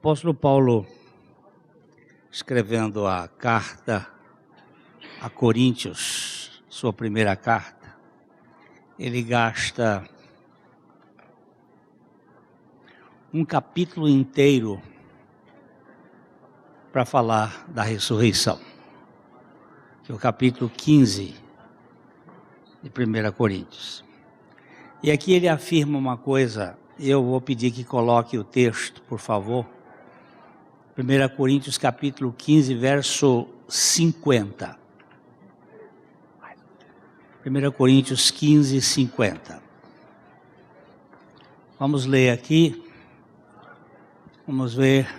apóstolo Paulo, escrevendo a carta a Coríntios, sua primeira carta, ele gasta um capítulo inteiro para falar da ressurreição, que é o capítulo 15 de 1 Coríntios. E aqui ele afirma uma coisa, eu vou pedir que coloque o texto, por favor. 1 Coríntios capítulo 15, verso 50. 1 Coríntios 15, 50. Vamos ler aqui. Vamos ver.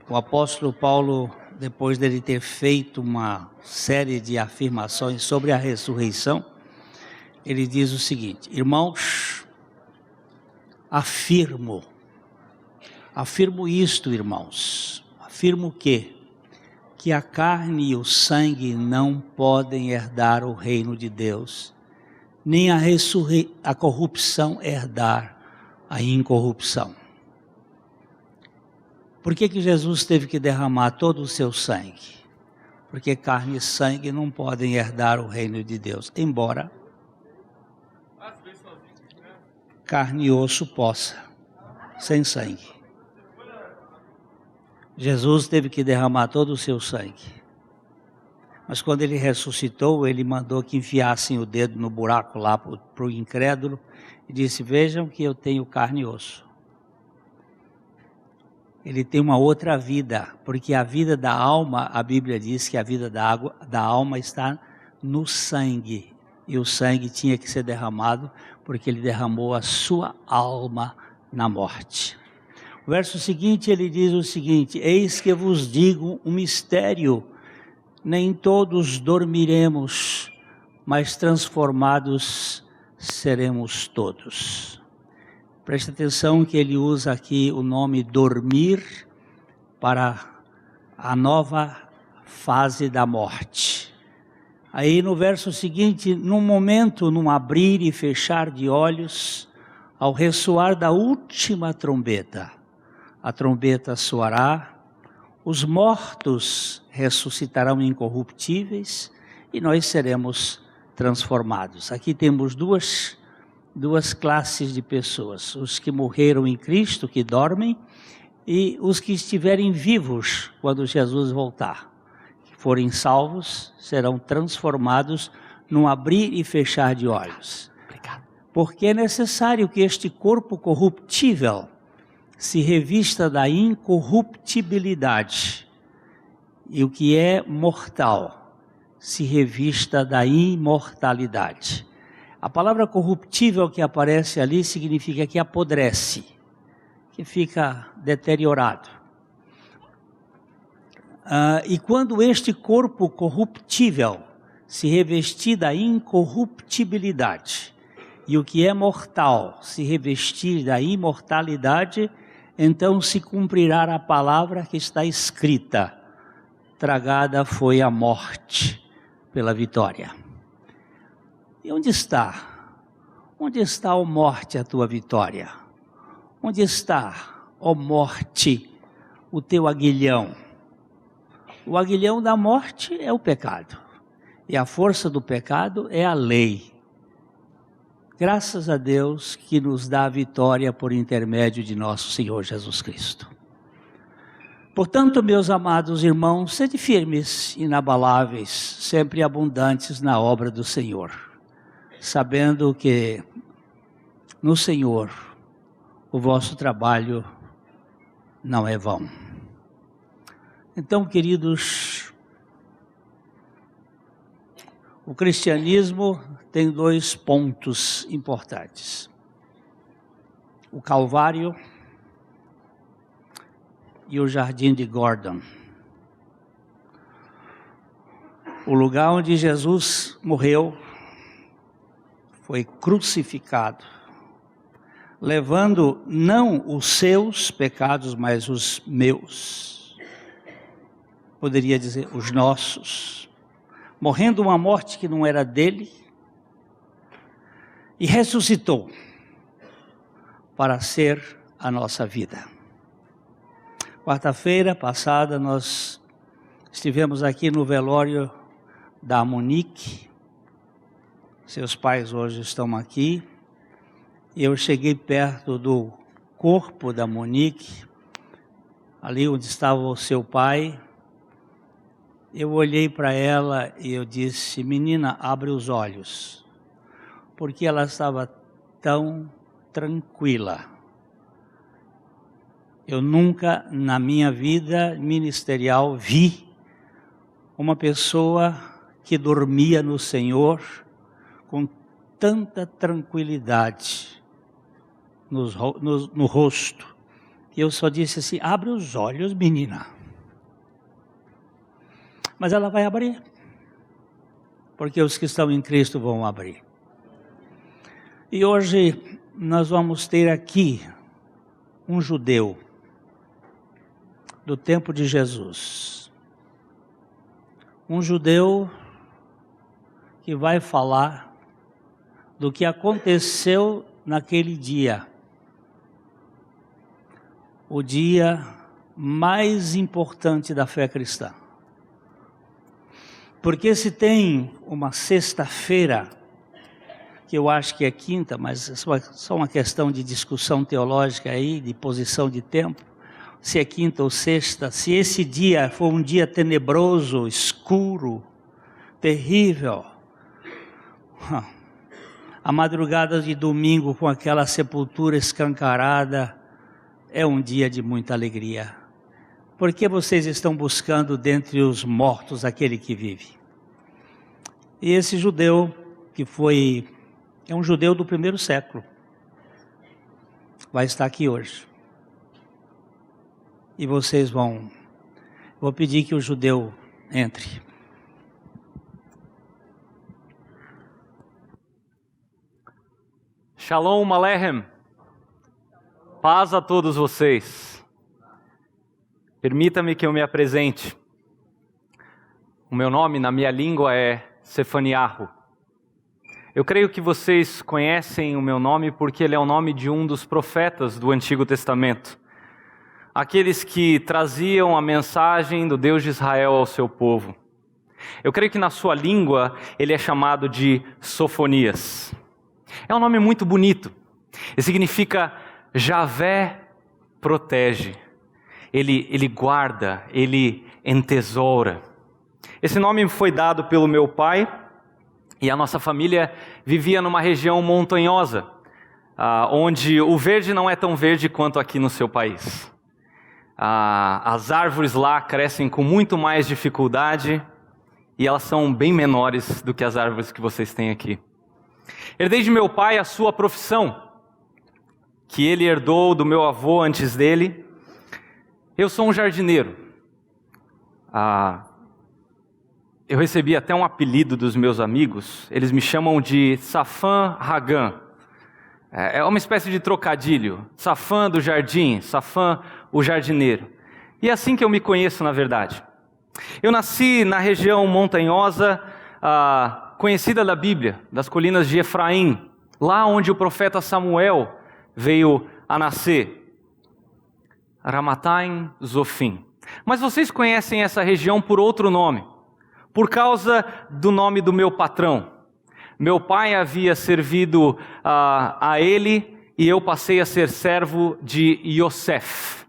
O apóstolo Paulo, depois dele ter feito uma série de afirmações sobre a ressurreição, ele diz o seguinte: irmãos, afirmo isto, irmãos, afirmo que a carne e o sangue não podem herdar o reino de Deus, nem a corrupção herdar a incorrupção. Por que Jesus teve que derramar todo o seu sangue? Porque carne e sangue não podem herdar o reino de Deus, embora carne e osso possa, sem sangue. Jesus teve que derramar todo o seu sangue. Mas quando ele ressuscitou, ele mandou que enfiassem o dedo no buraco lá para o incrédulo e disse: vejam que eu tenho carne e osso. Ele tem uma outra vida, porque a vida da alma, a Bíblia diz que a vida da alma está no sangue. E o sangue tinha que ser derramado, porque ele derramou a sua alma na morte. O verso seguinte, ele diz o seguinte: eis que vos digo um mistério, nem todos dormiremos, mas transformados seremos todos. Preste atenção que ele usa aqui o nome dormir para a nova fase da morte. Aí no verso seguinte, num momento, num abrir e fechar de olhos, ao ressoar da última trombeta, a trombeta soará, os mortos ressuscitarão incorruptíveis e nós seremos transformados. Aqui temos duas classes de pessoas: os que morreram em Cristo, que dormem, e os que estiverem vivos quando Jesus voltar. Forem salvos, serão transformados num abrir e fechar de olhos. Porque é necessário que este corpo corruptível se revista da incorruptibilidade, e o que é mortal se revista da imortalidade. A palavra corruptível que aparece ali significa que apodrece, que fica deteriorado. E quando este corpo corruptível se revestir da incorruptibilidade, e o que é mortal se revestir da imortalidade, então se cumprirá a palavra que está escrita: tragada foi a morte pela vitória. E onde está? Onde está, ó morte, a tua vitória? Onde está, ó morte, o teu aguilhão? O aguilhão da morte é o pecado, e a força do pecado é a lei. Graças a Deus que nos dá a vitória por intermédio de nosso Senhor Jesus Cristo. Portanto, meus amados irmãos, sede firmes, inabaláveis, sempre abundantes na obra do Senhor, sabendo que no Senhor o vosso trabalho não é vão. Então, queridos, o cristianismo tem dois pontos importantes: o Calvário e o Jardim de Gordon. O lugar onde Jesus morreu, foi crucificado, levando não os seus pecados, mas os meus. Poderia dizer, os nossos. Morrendo uma morte que não era dele, e ressuscitou para ser a nossa vida. Quarta-feira passada nós estivemos aqui no velório da Monique. Seus pais hoje estão aqui. Eu cheguei perto do corpo da Monique, ali onde estava o seu pai. Eu olhei para ela e eu disse: menina, abre os olhos, porque ela estava tão tranquila. Eu nunca na minha vida ministerial vi uma pessoa que dormia no Senhor com tanta tranquilidade no rosto. E eu só disse assim: abre os olhos, menina. Mas ela vai abrir, porque os que estão em Cristo vão abrir. E hoje nós vamos ter aqui um judeu do tempo de Jesus. Um judeu que vai falar do que aconteceu naquele dia. O dia mais importante da fé cristã. Porque se tem uma sexta-feira, que eu acho que é quinta, mas é só uma questão de discussão teológica aí, de posição de tempo, se é quinta ou sexta, se esse dia for um dia tenebroso, escuro, terrível, a madrugada de domingo com aquela sepultura escancarada, é um dia de muita alegria. Por que vocês estão buscando dentre os mortos aquele que vive? E esse judeu, é um judeu do primeiro século, vai estar aqui hoje. E vocês vou pedir que o judeu entre. Shalom Aleichem. Paz a todos vocês. Permita-me que eu me apresente. O meu nome na minha língua é Sefaniahu. Eu creio que vocês conhecem o meu nome porque ele é o nome de um dos profetas do Antigo Testamento. Aqueles que traziam a mensagem do Deus de Israel ao seu povo. Eu creio que na sua língua ele é chamado de Sofonias. É um nome muito bonito. Ele significa Javé protege. Ele guarda, ele entesoura. Esse nome me foi dado pelo meu pai e a nossa família vivia numa região montanhosa, onde o verde não é tão verde quanto aqui no seu país. As árvores lá crescem com muito mais dificuldade e elas são bem menores do que as árvores que vocês têm aqui. Herdei de meu pai a sua profissão, que ele herdou do meu avô antes dele. Eu sou um jardineiro. Eu recebi até um apelido dos meus amigos. Eles me chamam de Safan Hagan. É uma espécie de trocadilho. Safan do jardim, Safan o jardineiro. E é assim que eu me conheço, na verdade. Eu nasci na região montanhosa, conhecida da Bíblia, das colinas de Efraim, lá onde o profeta Samuel veio a nascer. Ramataim Zofim. Mas vocês conhecem essa região por outro nome, por causa do nome do meu patrão. Meu pai havia servido a ele e eu passei a ser servo de Yosef.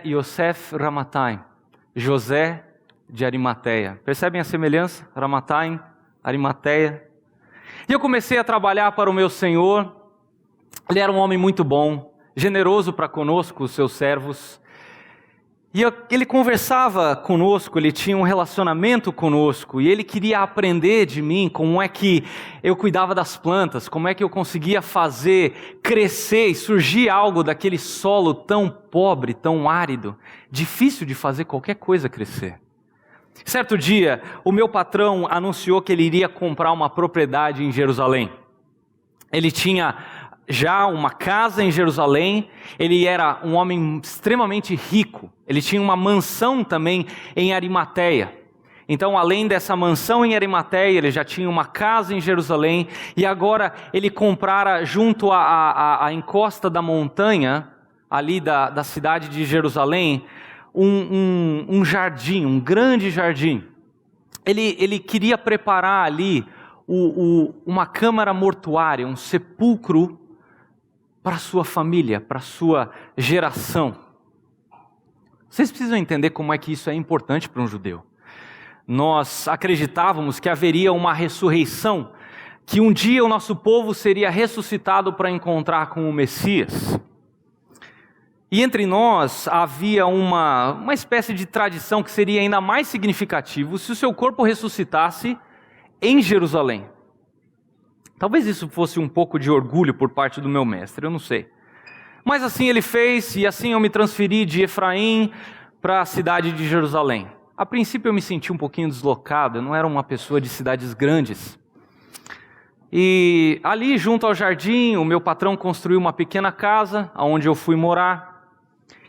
Yosef Ramataim. José de Arimateia. Percebem a semelhança? Ramataim, Arimateia. E eu comecei a trabalhar para o meu Senhor. Ele era um homem muito bom, generoso para conosco, os seus servos. E ele conversava conosco, ele tinha um relacionamento conosco, e ele queria aprender de mim como é que eu cuidava das plantas, como é que eu conseguia fazer crescer e surgir algo daquele solo tão pobre, tão árido, difícil de fazer qualquer coisa crescer. Certo dia, o meu patrão anunciou que ele iria comprar uma propriedade em Jerusalém. Ele tinha já uma casa em Jerusalém, ele era um homem extremamente rico, ele tinha uma mansão também em Arimateia. Então, além dessa mansão em Arimateia, ele já tinha uma casa em Jerusalém, e agora ele comprara junto à encosta da montanha, ali da cidade de Jerusalém, um jardim, um grande jardim. Ele queria preparar ali uma câmara mortuária, um sepulcro para sua família, para sua geração. Vocês precisam entender como é que isso é importante para um judeu. Nós acreditávamos que haveria uma ressurreição, que um dia o nosso povo seria ressuscitado para encontrar com o Messias. E entre nós havia uma espécie de tradição que seria ainda mais significativo se o seu corpo ressuscitasse em Jerusalém. Talvez isso fosse um pouco de orgulho por parte do meu mestre, eu não sei. Mas assim ele fez, e assim eu me transferi de Efraim para a cidade de Jerusalém. A princípio eu me senti um pouquinho deslocado, eu não era uma pessoa de cidades grandes. E ali junto ao jardim, o meu patrão construiu uma pequena casa, onde eu fui morar.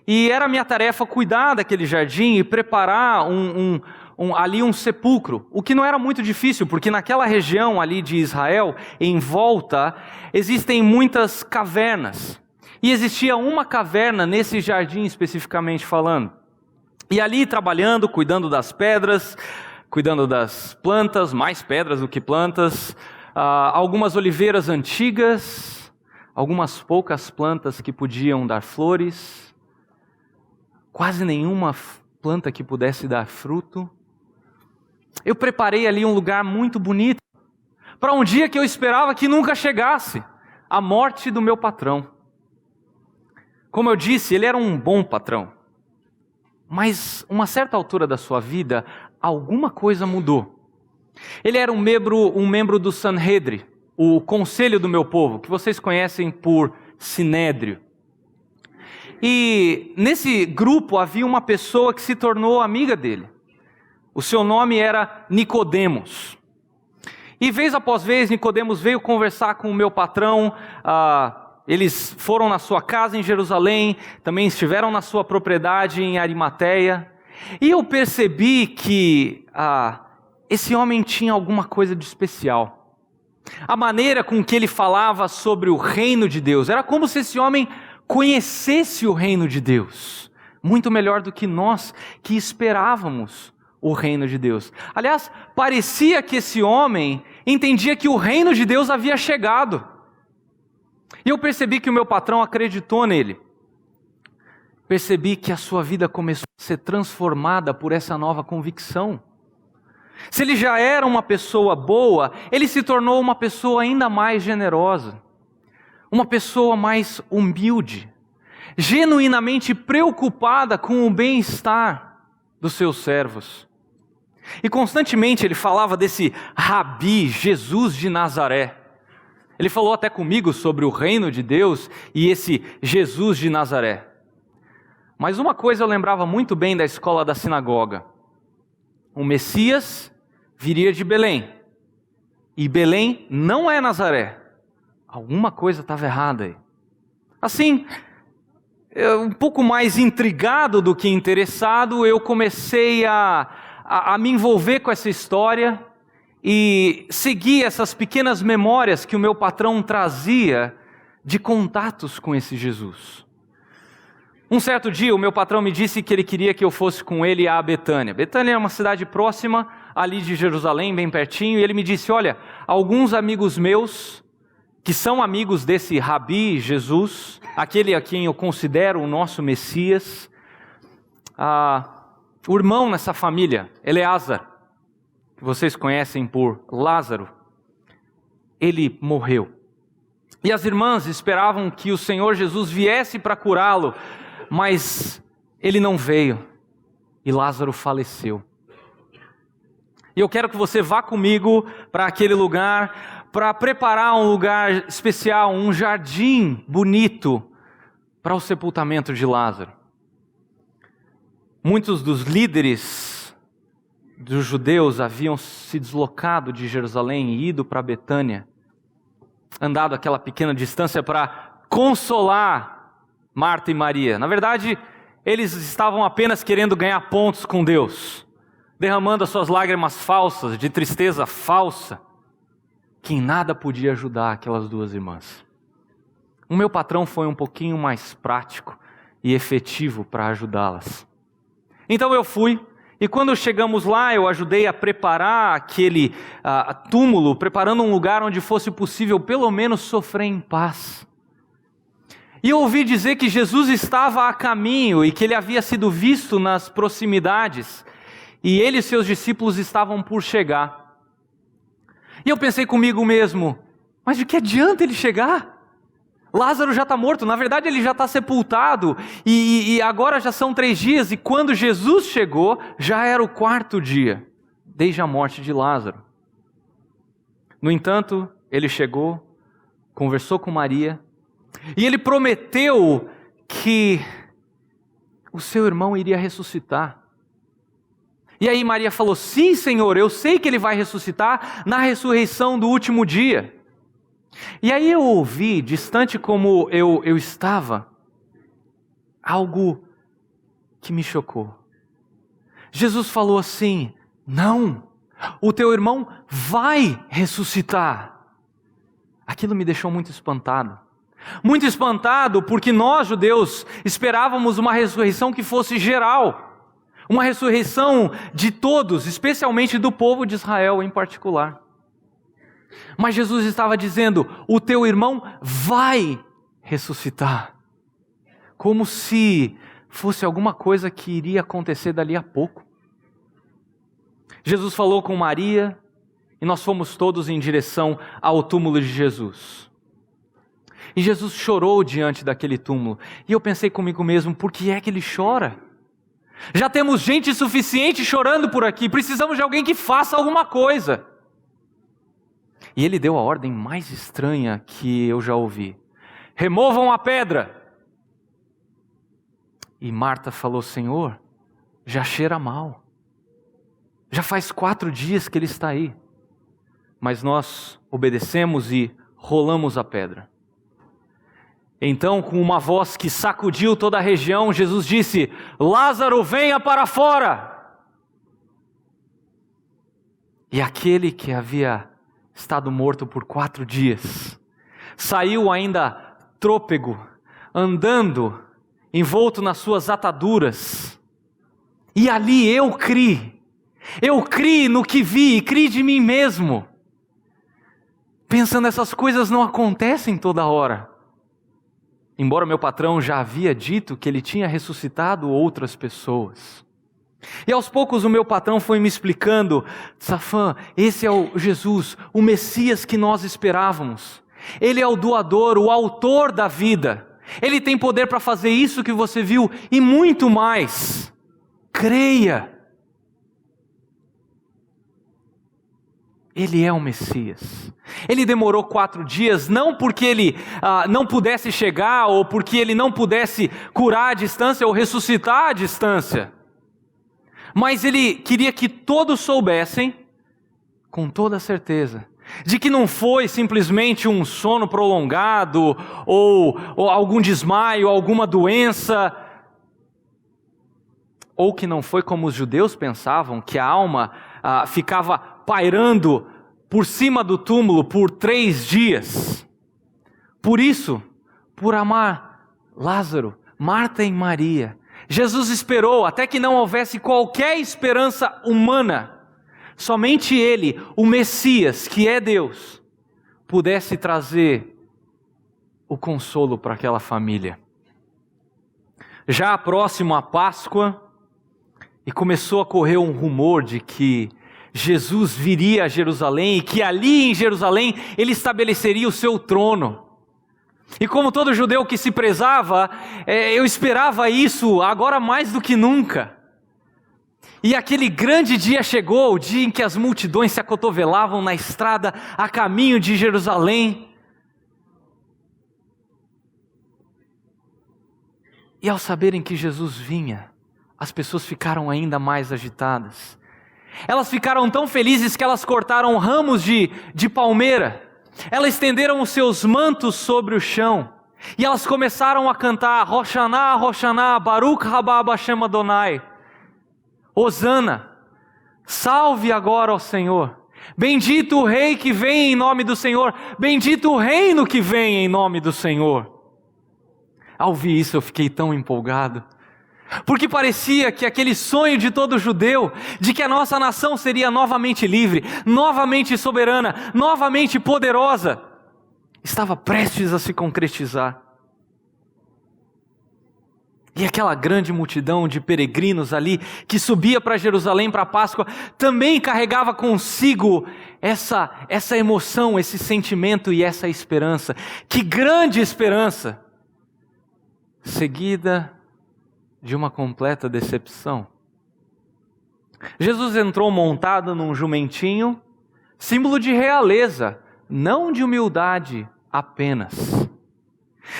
E era minha tarefa cuidar daquele jardim e preparar ali um sepulcro, o que não era muito difícil, porque naquela região ali de Israel, em volta, existem muitas cavernas. E existia uma caverna nesse jardim especificamente falando. E ali trabalhando, cuidando das pedras, cuidando das plantas, mais pedras do que plantas, algumas oliveiras antigas, algumas poucas plantas que podiam dar flores, quase nenhuma planta que pudesse dar fruto. Eu preparei ali um lugar muito bonito, para um dia que eu esperava que nunca chegasse, a morte do meu patrão. Como eu disse, ele era um bom patrão. Mas, uma certa altura da sua vida, alguma coisa mudou. Ele era um membro do Sanhedrin, o conselho do meu povo, que vocês conhecem por Sinédrio. E nesse grupo havia uma pessoa que se tornou amiga dele. O seu nome era Nicodemos. E vez após vez, Nicodemos veio conversar com o meu patrão. Eles foram na sua casa em Jerusalém, também estiveram na sua propriedade em Arimateia. E eu percebi que esse homem tinha alguma coisa de especial. A maneira com que ele falava sobre o reino de Deus, era como se esse homem conhecesse o reino de Deus, muito melhor do que nós que esperávamos o reino de Deus. Aliás, parecia que esse homem entendia que o reino de Deus havia chegado. E eu percebi que o meu patrão acreditou nele. Percebi que a sua vida começou a ser transformada por essa nova convicção. Se ele já era uma pessoa boa, ele se tornou uma pessoa ainda mais generosa. Uma pessoa mais humilde. Genuinamente preocupada com o bem-estar dos seus servos. E constantemente ele falava desse Rabi, Jesus de Nazaré. Ele falou até comigo sobre o reino de Deus e esse Jesus de Nazaré. Mas uma coisa eu lembrava muito bem da escola da sinagoga. O Messias viria de Belém. E Belém não é Nazaré. Alguma coisa estava errada aí. Assim, um pouco mais intrigado do que interessado, eu comecei a me envolver com essa história e seguir essas pequenas memórias que o meu patrão trazia de contatos com esse Jesus. Um certo dia o meu patrão me disse que ele queria que eu fosse com ele a Betânia. Betânia é uma cidade próxima ali de Jerusalém, bem pertinho, e ele me disse, olha, alguns amigos meus, que são amigos desse Rabi, Jesus, aquele a quem eu considero o nosso Messias, o irmão nessa família, Eleazar, que vocês conhecem por Lázaro, ele morreu. E as irmãs esperavam que o Senhor Jesus viesse para curá-lo, mas ele não veio, e Lázaro faleceu. E eu quero que você vá comigo para aquele lugar, para preparar um lugar especial, um jardim bonito, para o sepultamento de Lázaro. Muitos dos líderes dos judeus haviam se deslocado de Jerusalém e ido para Betânia, andado aquela pequena distância para consolar Marta e Maria. Na verdade, eles estavam apenas querendo ganhar pontos com Deus. derramando as suas lágrimas falsas, de tristeza falsa, que em nada podia ajudar aquelas duas irmãs. O meu patrão foi um pouquinho mais prático e efetivo para ajudá-las. Então eu fui, e quando chegamos lá, eu ajudei a preparar aquele túmulo, preparando um lugar onde fosse possível pelo menos sofrer em paz. E eu ouvi dizer que Jesus estava a caminho e que ele havia sido visto nas proximidades, e ele e seus discípulos estavam por chegar. E eu pensei comigo mesmo, mas de que adianta ele chegar? Lázaro já está morto, na verdade ele já está sepultado, e agora já são 3 dias, e quando Jesus chegou, já era o 4º dia, desde a morte de Lázaro. No entanto, ele chegou, conversou com Maria, e ele prometeu que o seu irmão iria ressuscitar. E aí Maria falou, sim Senhor, eu sei que ele vai ressuscitar na ressurreição do último dia. E aí eu ouvi, distante como eu estava, algo que me chocou. Jesus falou assim, não, o teu irmão vai ressuscitar. Aquilo me deixou muito espantado. Muito espantado porque nós, judeus, esperávamos uma ressurreição que fosse geral. Uma ressurreição de todos, especialmente do povo de Israel em particular. Mas Jesus estava dizendo, o teu irmão vai ressuscitar. Como se fosse alguma coisa que iria acontecer dali a pouco. Jesus falou com Maria e nós fomos todos em direção ao túmulo de Jesus. E Jesus chorou diante daquele túmulo. E eu pensei comigo mesmo, por que é que ele chora? Já temos gente suficiente chorando por aqui, precisamos de alguém que faça alguma coisa. E ele deu a ordem mais estranha que eu já ouvi. Removam a pedra. E Marta falou, Senhor, já cheira mal. Já faz 4 dias que ele está aí. Mas nós obedecemos e rolamos a pedra. Então, com uma voz que sacudiu toda a região, Jesus disse, Lázaro, venha para fora. E aquele que havia estado morto por 4 dias, saiu ainda trôpego, andando, envolto nas suas ataduras. E ali eu criei no que vi e criei de mim mesmo. Pensando, essas coisas não acontecem toda hora. Embora meu patrão já havia dito que ele tinha ressuscitado outras pessoas. E aos poucos o meu patrão foi me explicando, Safã, esse é o Jesus, o Messias que nós esperávamos. Ele é o doador, o autor da vida. Ele tem poder para fazer isso que você viu e muito mais. Creia. Ele é o Messias. Ele demorou 4 dias, não porque ele não pudesse chegar, ou porque ele não pudesse curar à distância ou ressuscitar à distância. Mas ele queria que todos soubessem, com toda certeza, de que não foi simplesmente um sono prolongado, ou algum desmaio, alguma doença, ou que não foi como os judeus pensavam, que a alma ficava pairando por cima do túmulo por 3 dias. Por isso, por amar Lázaro, Marta e Maria, Jesus esperou até que não houvesse qualquer esperança humana. Somente Ele, o Messias, que é Deus, pudesse trazer o consolo para aquela família. Já próximo à Páscoa, e começou a correr um rumor de que Jesus viria a Jerusalém e que ali em Jerusalém Ele estabeleceria o seu trono. E como todo judeu que se prezava, eu esperava isso agora mais do que nunca. E aquele grande dia chegou, o dia em que as multidões se acotovelavam na estrada a caminho de Jerusalém. E ao saberem que Jesus vinha, as pessoas ficaram ainda mais agitadas. Elas ficaram tão felizes que elas cortaram ramos de palmeira. Elas estenderam os seus mantos sobre o chão. E elas começaram a cantar, Hoshaná, Hoshaná, Baruch Haba Hashem Adonai. Hosana, Salve agora ao Senhor. Bendito o Rei que vem em nome do Senhor. Bendito o reino que vem em nome do Senhor. Ao ouvir isso eu fiquei tão empolgado. Porque parecia que aquele sonho de todo judeu, de que a nossa nação seria novamente livre, novamente soberana, novamente poderosa, estava prestes a se concretizar. E aquela grande multidão de peregrinos ali, que subia para Jerusalém para a Páscoa, também carregava consigo essa emoção, esse sentimento e essa esperança. Que grande esperança! Seguida de uma completa decepção. Jesus entrou montado num jumentinho, símbolo de realeza, não de humildade apenas.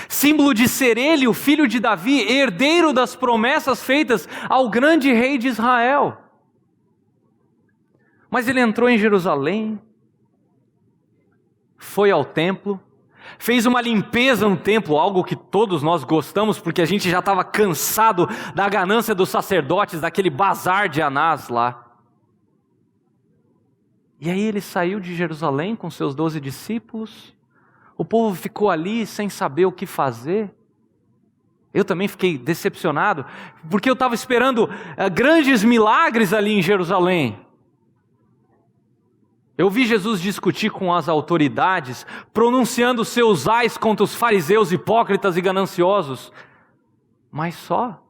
Símbolo de ser ele, o filho de Davi, herdeiro das promessas feitas ao grande rei de Israel. Mas ele entrou em Jerusalém, foi ao templo, fez uma limpeza no templo, algo que todos nós gostamos, porque a gente já estava cansado da ganância dos sacerdotes, daquele bazar de Anás lá. E aí ele saiu de Jerusalém com seus 12 discípulos, o povo ficou ali sem saber o que fazer. Eu também fiquei decepcionado, porque eu estava esperando grandes milagres ali em Jerusalém. Eu vi Jesus discutir com as autoridades, pronunciando seus ais contra os fariseus hipócritas e gananciosos. Mas só.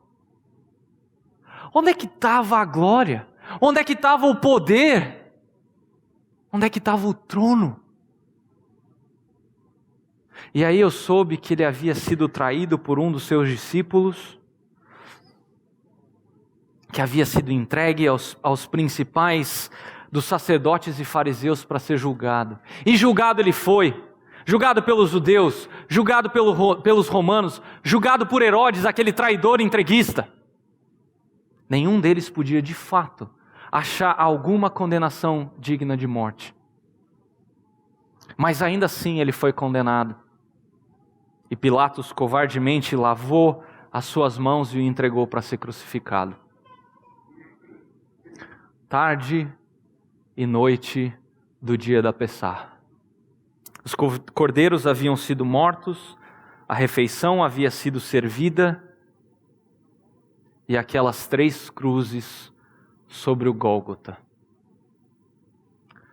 Onde é que estava a glória? Onde é que estava o poder? Onde é que estava o trono? E aí eu soube que ele havia sido traído por um dos seus discípulos, que havia sido entregue aos principais dos sacerdotes e fariseus para ser julgado. E julgado ele foi, julgado pelos judeus, julgado pelos romanos, julgado por Herodes, aquele traidor entreguista. Nenhum deles podia de fato achar alguma condenação digna de morte. Mas ainda assim ele foi condenado. E Pilatos covardemente lavou as suas mãos e o entregou para ser crucificado. Tarde e noite do dia da Pessá. Os cordeiros haviam sido mortos, a refeição havia sido servida, e aquelas 3 cruzes sobre o Gólgota.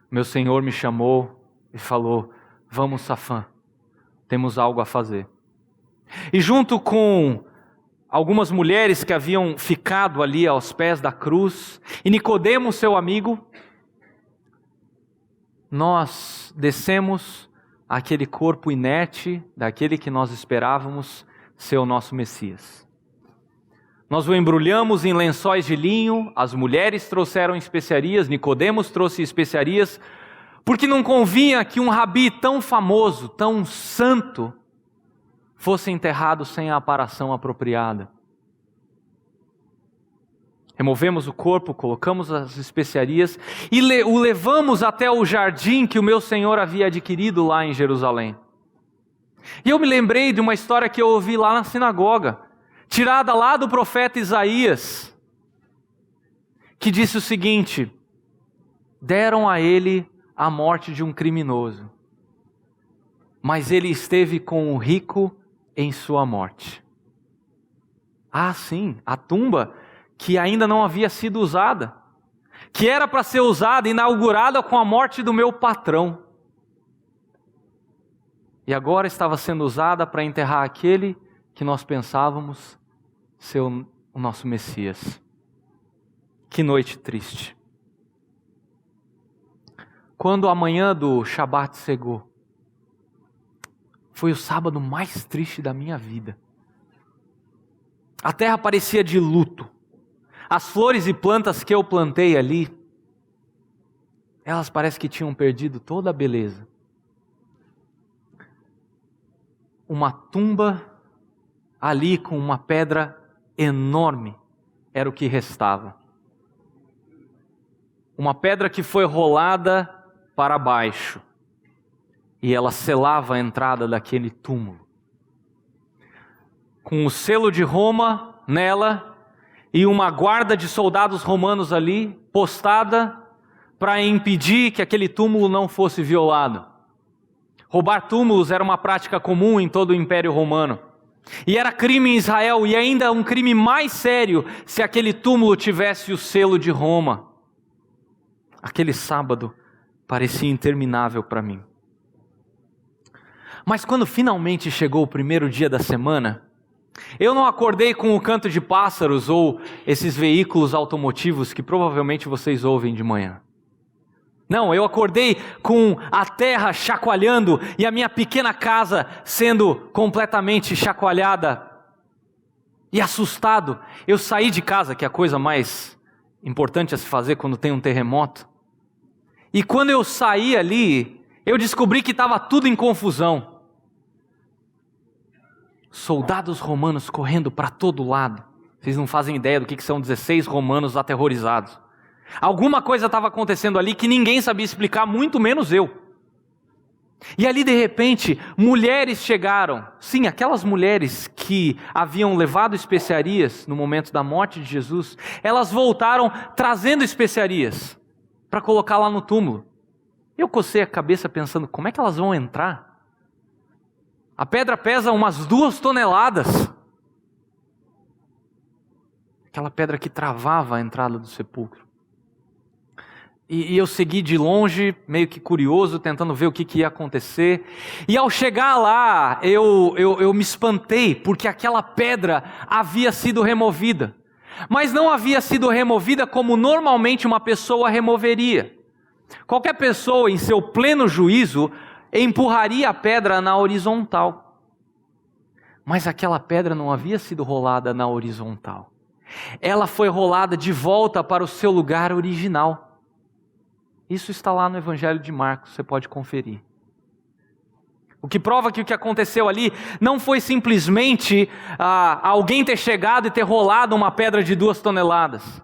Meu Senhor me chamou e falou: vamos, Safã, temos algo a fazer. E junto com algumas mulheres que haviam ficado ali aos pés da cruz, e Nicodemo, seu amigo, nós descemos aquele corpo inerte daquele que nós esperávamos ser o nosso Messias. Nós o embrulhamos em lençóis de linho, as mulheres trouxeram especiarias, Nicodemos trouxe especiarias, porque não convinha que um rabi tão famoso, tão santo, fosse enterrado sem a aparação apropriada. Removemos o corpo, colocamos as especiarias e o levamos até o jardim que o meu Senhor havia adquirido lá em Jerusalém. E eu me lembrei de uma história que eu ouvi lá na sinagoga, tirada lá do profeta Isaías, que disse o seguinte: deram a ele a morte de um criminoso, mas ele esteve com o rico em sua morte. Ah, sim, a tumba que ainda não havia sido usada, que era para ser usada, inaugurada com a morte do meu patrão. E agora estava sendo usada para enterrar aquele que nós pensávamos ser o nosso Messias. Que noite triste. Quando a manhã do Shabat chegou, foi o sábado mais triste da minha vida. A terra parecia de luto. As flores e plantas que eu plantei ali, elas parecem que tinham perdido toda a beleza. Uma tumba ali com uma pedra enorme era o que restava. Uma pedra que foi rolada para baixo e ela selava a entrada daquele túmulo. Com o selo de Roma nela e uma guarda de soldados romanos ali, postada para impedir que aquele túmulo não fosse violado. Roubar túmulos era uma prática comum em todo o Império Romano. E era crime em Israel, e ainda um crime mais sério se aquele túmulo tivesse o selo de Roma. Aquele sábado parecia interminável para mim. Mas quando finalmente chegou o primeiro dia da semana, eu não acordei com o canto de pássaros ou esses veículos automotivos que provavelmente vocês ouvem de manhã. Não, eu acordei com a terra chacoalhando e a minha pequena casa sendo completamente chacoalhada. E assustado, eu saí de casa, que é a coisa mais importante a se fazer quando tem um terremoto. E quando eu saí ali, eu descobri que estava tudo em confusão. Soldados romanos correndo para todo lado. Vocês não fazem ideia do que são 16 romanos aterrorizados. Alguma coisa estava acontecendo ali que ninguém sabia explicar, muito menos eu. E ali de repente, mulheres chegaram. Sim, aquelas mulheres que haviam levado especiarias no momento da morte de Jesus, elas voltaram trazendo especiarias para colocar lá no túmulo. Eu cocei a cabeça pensando, como é que elas vão entrar? A pedra pesa umas 2 toneladas. Aquela pedra que travava a entrada do sepulcro. E eu segui de longe, meio que curioso, tentando ver o que ia acontecer. E ao chegar lá, eu me espantei, porque aquela pedra havia sido removida. Mas não havia sido removida como normalmente uma pessoa removeria. Qualquer pessoa, em seu pleno juízo, empurraria a pedra na horizontal. Mas aquela pedra não havia sido rolada na horizontal. Ela foi rolada de volta para o seu lugar original. Isso está lá no Evangelho de Marcos, você pode conferir. O que prova que o que aconteceu ali não foi simplesmente alguém ter chegado e ter rolado uma pedra de 2 toneladas.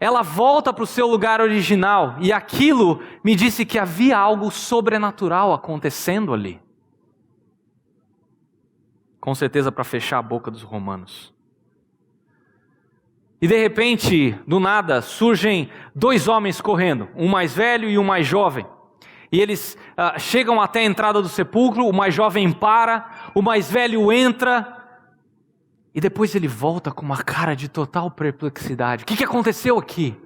Ela volta para o seu lugar original, e aquilo me disse que havia algo sobrenatural acontecendo ali. Com certeza para fechar a boca dos romanos. E de repente, do nada, surgem 2 homens correndo, um mais velho e um mais jovem. E eles chegam até a entrada do sepulcro, o mais jovem para, o mais velho entra, e depois ele volta com uma cara de total perplexidade. O que aconteceu aqui?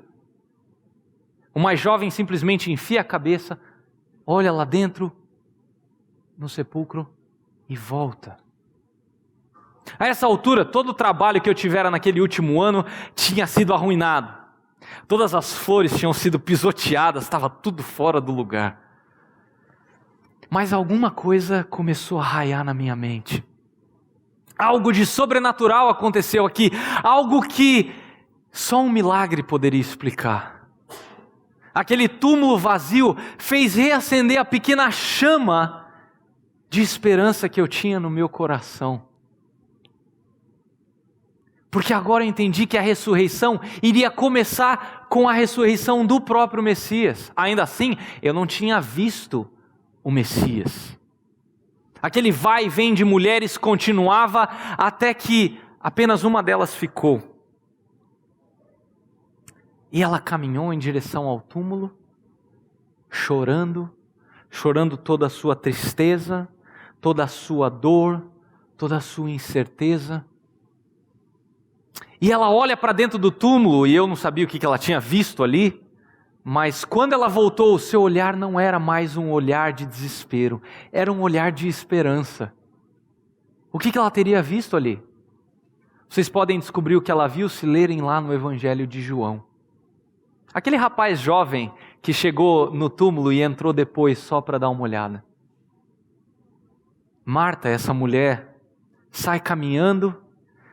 O mais jovem simplesmente enfia a cabeça, olha lá dentro, no sepulcro, e volta. A essa altura, todo o trabalho que eu tivera naquele último ano tinha sido arruinado. Todas as flores tinham sido pisoteadas, estava tudo fora do lugar. Mas alguma coisa começou a raiar na minha mente. Algo de sobrenatural aconteceu aqui, algo que só um milagre poderia explicar. Aquele túmulo vazio fez reacender a pequena chama de esperança que eu tinha no meu coração. Porque agora eu entendi que a ressurreição iria começar com a ressurreição do próprio Messias. Ainda assim, eu não tinha visto o Messias. Aquele vai e vem de mulheres continuava até que apenas uma delas ficou. E ela caminhou em direção ao túmulo, chorando toda a sua tristeza, toda a sua dor, toda a sua incerteza. E ela olha para dentro do túmulo, e eu não sabia o que ela tinha visto ali, mas quando ela voltou, o seu olhar não era mais um olhar de desespero, era um olhar de esperança. O que ela teria visto ali? Vocês podem descobrir o que ela viu se lerem lá no Evangelho de João. Aquele rapaz jovem que chegou no túmulo e entrou depois só para dar uma olhada. Marta, essa mulher, sai caminhando,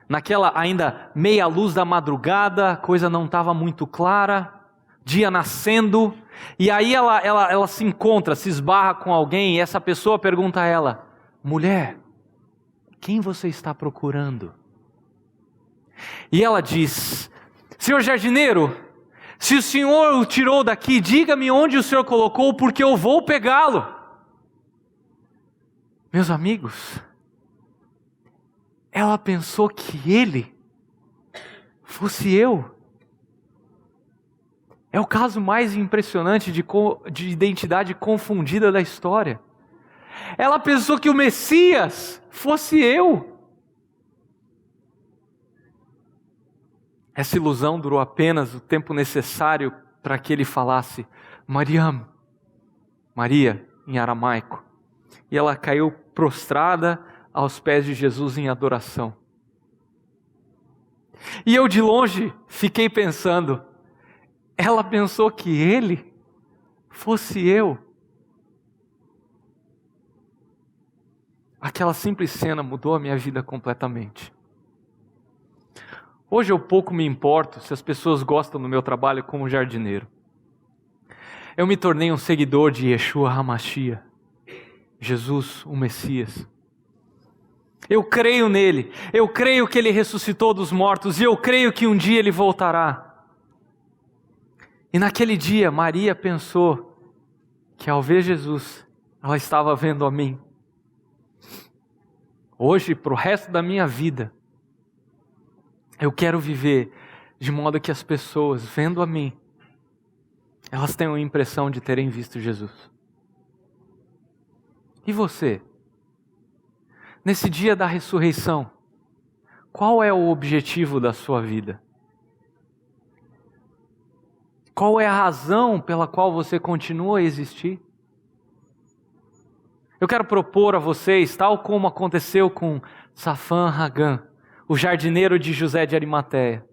naquela ainda meia luz da madrugada, a coisa não estava muito clara, dia nascendo, e aí ela se encontra, se esbarra com alguém, e essa pessoa pergunta a ela: mulher, quem você está procurando? E ela diz: senhor jardineiro, se o senhor o tirou daqui, diga-me onde o senhor colocou, porque eu vou pegá-lo. Meus amigos, ela pensou que ele fosse eu. É o caso mais impressionante de identidade confundida da história. Ela pensou que o Messias fosse eu. Essa ilusão durou apenas o tempo necessário para que ele falasse Mariam, Maria, em aramaico. E ela caiu prostrada aos pés de Jesus em adoração. E eu de longe fiquei pensando, ela pensou que ele fosse eu. Aquela simples cena mudou a minha vida completamente. Hoje eu pouco me importo se as pessoas gostam do meu trabalho como jardineiro. Eu me tornei um seguidor de Yeshua HaMashiach, Jesus, o Messias. Eu creio nele, eu creio que ele ressuscitou dos mortos e eu creio que um dia ele voltará. E naquele dia Maria pensou que ao ver Jesus, ela estava vendo a mim. Hoje, para o resto da minha vida, eu quero viver de modo que as pessoas, vendo a mim, elas tenham a impressão de terem visto Jesus. E você? Nesse dia da ressurreição, qual é o objetivo da sua vida? Qual é a razão pela qual você continua a existir? Eu quero propor a vocês, tal como aconteceu com Safan Hagan, o jardineiro de José de Arimateia.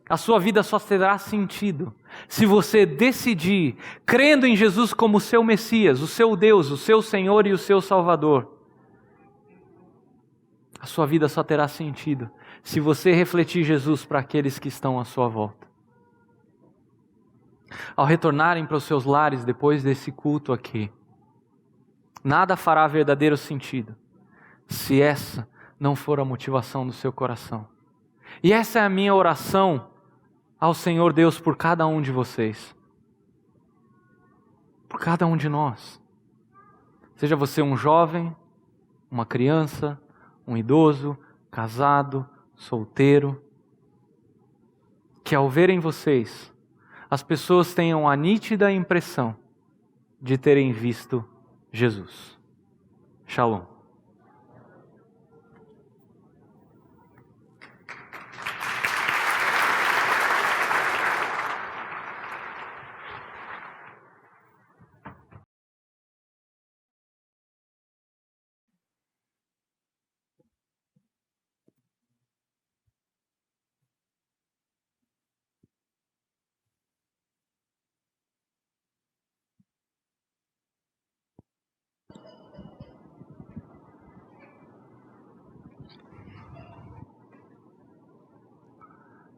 A sua vida só terá sentido se você decidir, crendo em Jesus como seu Messias, o seu Deus, o seu Senhor e o seu Salvador. A sua vida só terá sentido se você refletir Jesus para aqueles que estão à sua volta. Ao retornarem para os seus lares depois desse culto aqui, nada fará verdadeiro sentido se essa não for a motivação do seu coração. E essa é a minha oração ao Senhor Deus por cada um de vocês. Por cada um de nós. Seja você um jovem, uma criança, um idoso, casado, solteiro. Que ao verem vocês, as pessoas tenham a nítida impressão de terem visto Jesus. Shalom.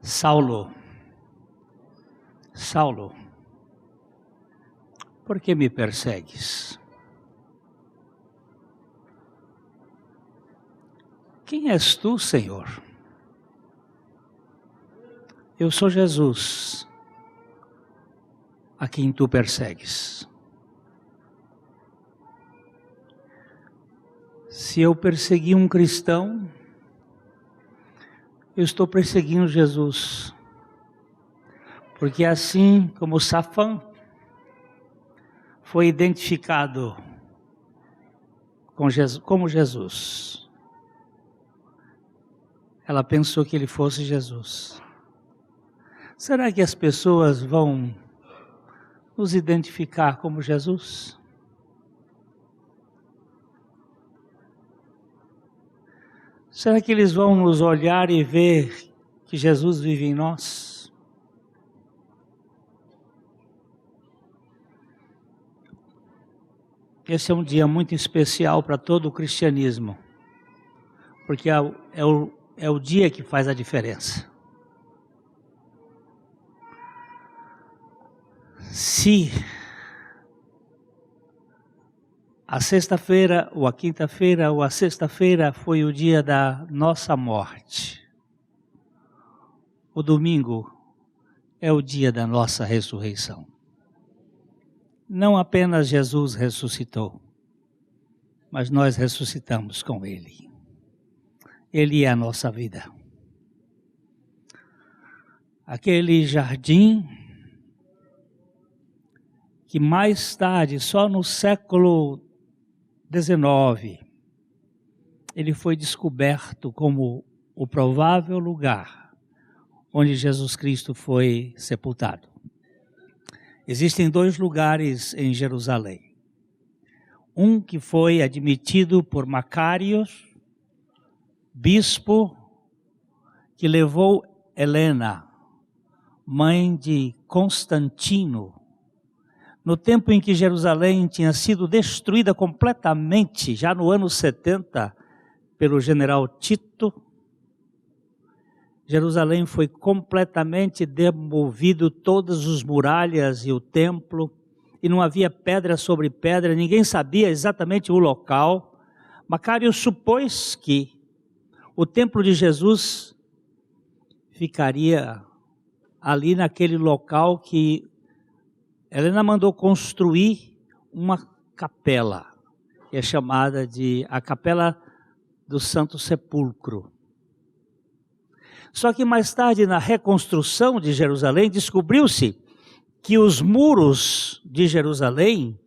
Saulo, Saulo, por que me persegues? Quem és tu, Senhor? Eu sou Jesus, a quem tu persegues. Se eu persegui um cristão, eu estou perseguindo Jesus, porque assim como Safan foi identificado como Jesus, ela pensou que ele fosse Jesus. Será que as pessoas vão nos identificar como Jesus? Será que eles vão nos olhar e ver que Jesus vive em nós? Esse é um dia muito especial para todo o cristianismo, porque é o dia que faz a diferença. Se a sexta-feira, ou a quinta-feira, ou a sexta-feira foi o dia da nossa morte, o domingo é o dia da nossa ressurreição. Não apenas Jesus ressuscitou, mas nós ressuscitamos com Ele. Ele é a nossa vida. aquele jardim que mais tarde, só no século XIX, ele foi descoberto como o provável lugar onde Jesus Cristo foi sepultado. Existem 2 lugares em Jerusalém. Um que foi admitido por Macários, bispo, que levou Helena, mãe de Constantino, no tempo em que Jerusalém tinha sido destruída completamente, já no ano 70, pelo general Tito. Jerusalém foi completamente demovido, todas as muralhas e o templo, e não havia pedra sobre pedra, ninguém sabia exatamente o local. Macário supôs que o templo de Jesus ficaria ali naquele local que Helena mandou construir uma capela, que é chamada de a Capela do Santo Sepulcro. Só que mais tarde, na reconstrução de Jerusalém, descobriu-se que os muros de Jerusalém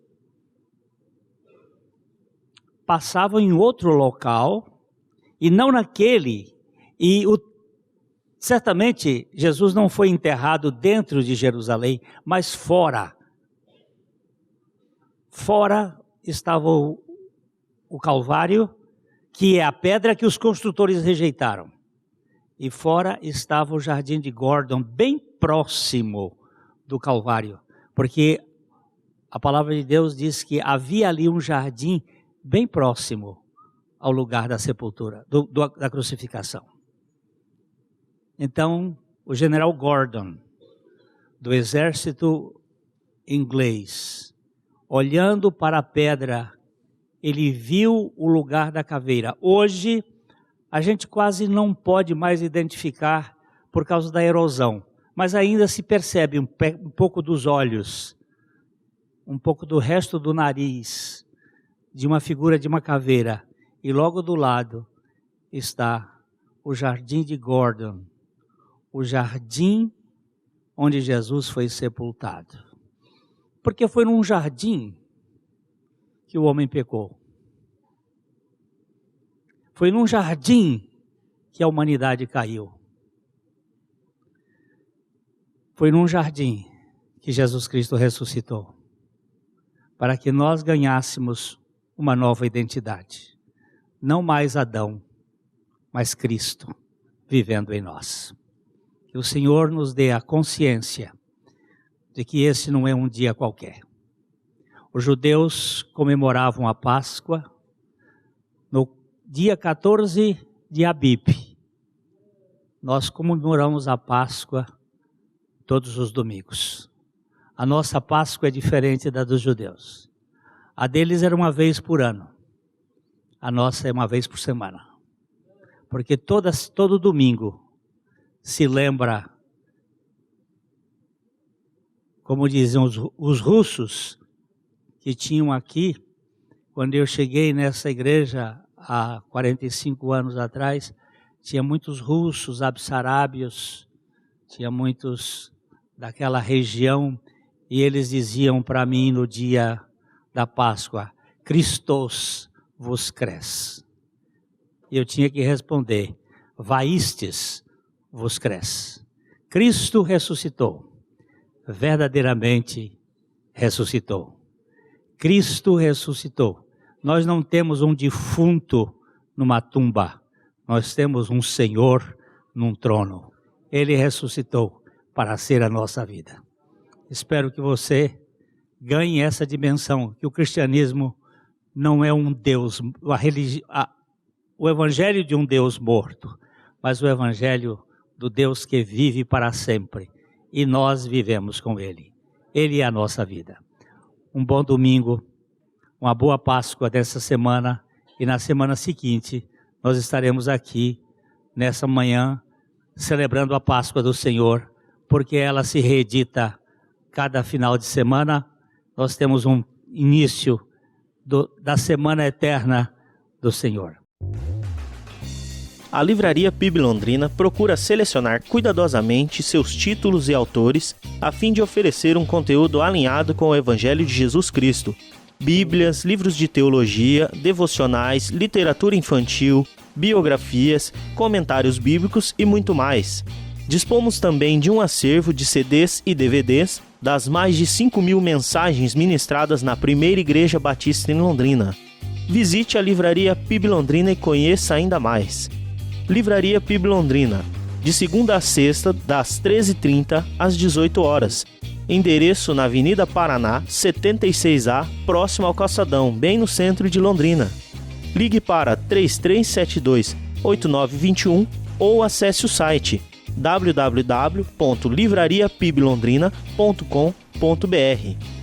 passavam em outro local, e não naquele, certamente Jesus não foi enterrado dentro de Jerusalém, mas fora. Fora estava o Calvário, que é a pedra que os construtores rejeitaram. E fora estava o Jardim de Gordon, bem próximo do Calvário. Porque a palavra de Deus diz que havia ali um jardim bem próximo ao lugar da sepultura, da crucificação. Então, o general Gordon, do exército inglês, olhando para a pedra, ele viu o lugar da caveira. Hoje, a gente quase não pode mais identificar por causa da erosão, mas ainda se percebe um pouco dos olhos, um pouco do resto do nariz, de uma figura de uma caveira. E logo do lado está o Jardim de Gordon, o jardim onde Jesus foi sepultado. Porque foi num jardim que o homem pecou. Foi num jardim que a humanidade caiu. Foi num jardim que Jesus Cristo ressuscitou, para que nós ganhássemos uma nova identidade. Não mais Adão, mas Cristo vivendo em nós. Que o Senhor nos dê a consciência de que esse não é um dia qualquer. Os judeus comemoravam a Páscoa no dia 14 de Abib. Nós comemoramos a Páscoa todos os domingos. A nossa Páscoa é diferente da dos judeus. A deles era uma vez por ano. A nossa é uma vez por semana. Porque todo domingo se lembra, como dizem os russos que tinham aqui, quando eu cheguei nessa igreja há 45 anos atrás, tinha muitos russos, absarábios, tinha muitos daquela região, e eles diziam para mim no dia da Páscoa, Christos vos cres. E eu tinha que responder, vaístes vos cres. Cristo ressuscitou, verdadeiramente ressuscitou. Cristo ressuscitou. Nós não temos um defunto numa tumba, nós temos um Senhor num trono. Ele ressuscitou para ser a nossa vida. Espero que você ganhe essa dimensão, que o cristianismo não é um Deus, o evangelho de um Deus morto, mas o evangelho do Deus que vive para sempre, e nós vivemos com Ele. Ele é a nossa vida. Um bom domingo, uma boa Páscoa dessa semana, e na semana seguinte nós estaremos aqui nessa manhã celebrando a Páscoa do Senhor, porque ela se reedita cada final de semana. Nós temos um início da semana eterna do Senhor. A Livraria PIB Londrina procura selecionar cuidadosamente seus títulos e autores a fim de oferecer um conteúdo alinhado com o Evangelho de Jesus Cristo. Bíblias, livros de teologia, devocionais, literatura infantil, biografias, comentários bíblicos e muito mais. Dispomos também de um acervo de CDs e DVDs das mais de 5.000 mensagens ministradas na Primeira Igreja Batista em Londrina. Visite a Livraria PIB Londrina e conheça ainda mais. Livraria PIB Londrina, de segunda a sexta, das 13h30 às 18 horas. Endereço na Avenida Paraná, 76A, próximo ao Calçadão, bem no centro de Londrina. Ligue para 3372-8921 ou acesse o site www.livrariapiblondrina.com.br.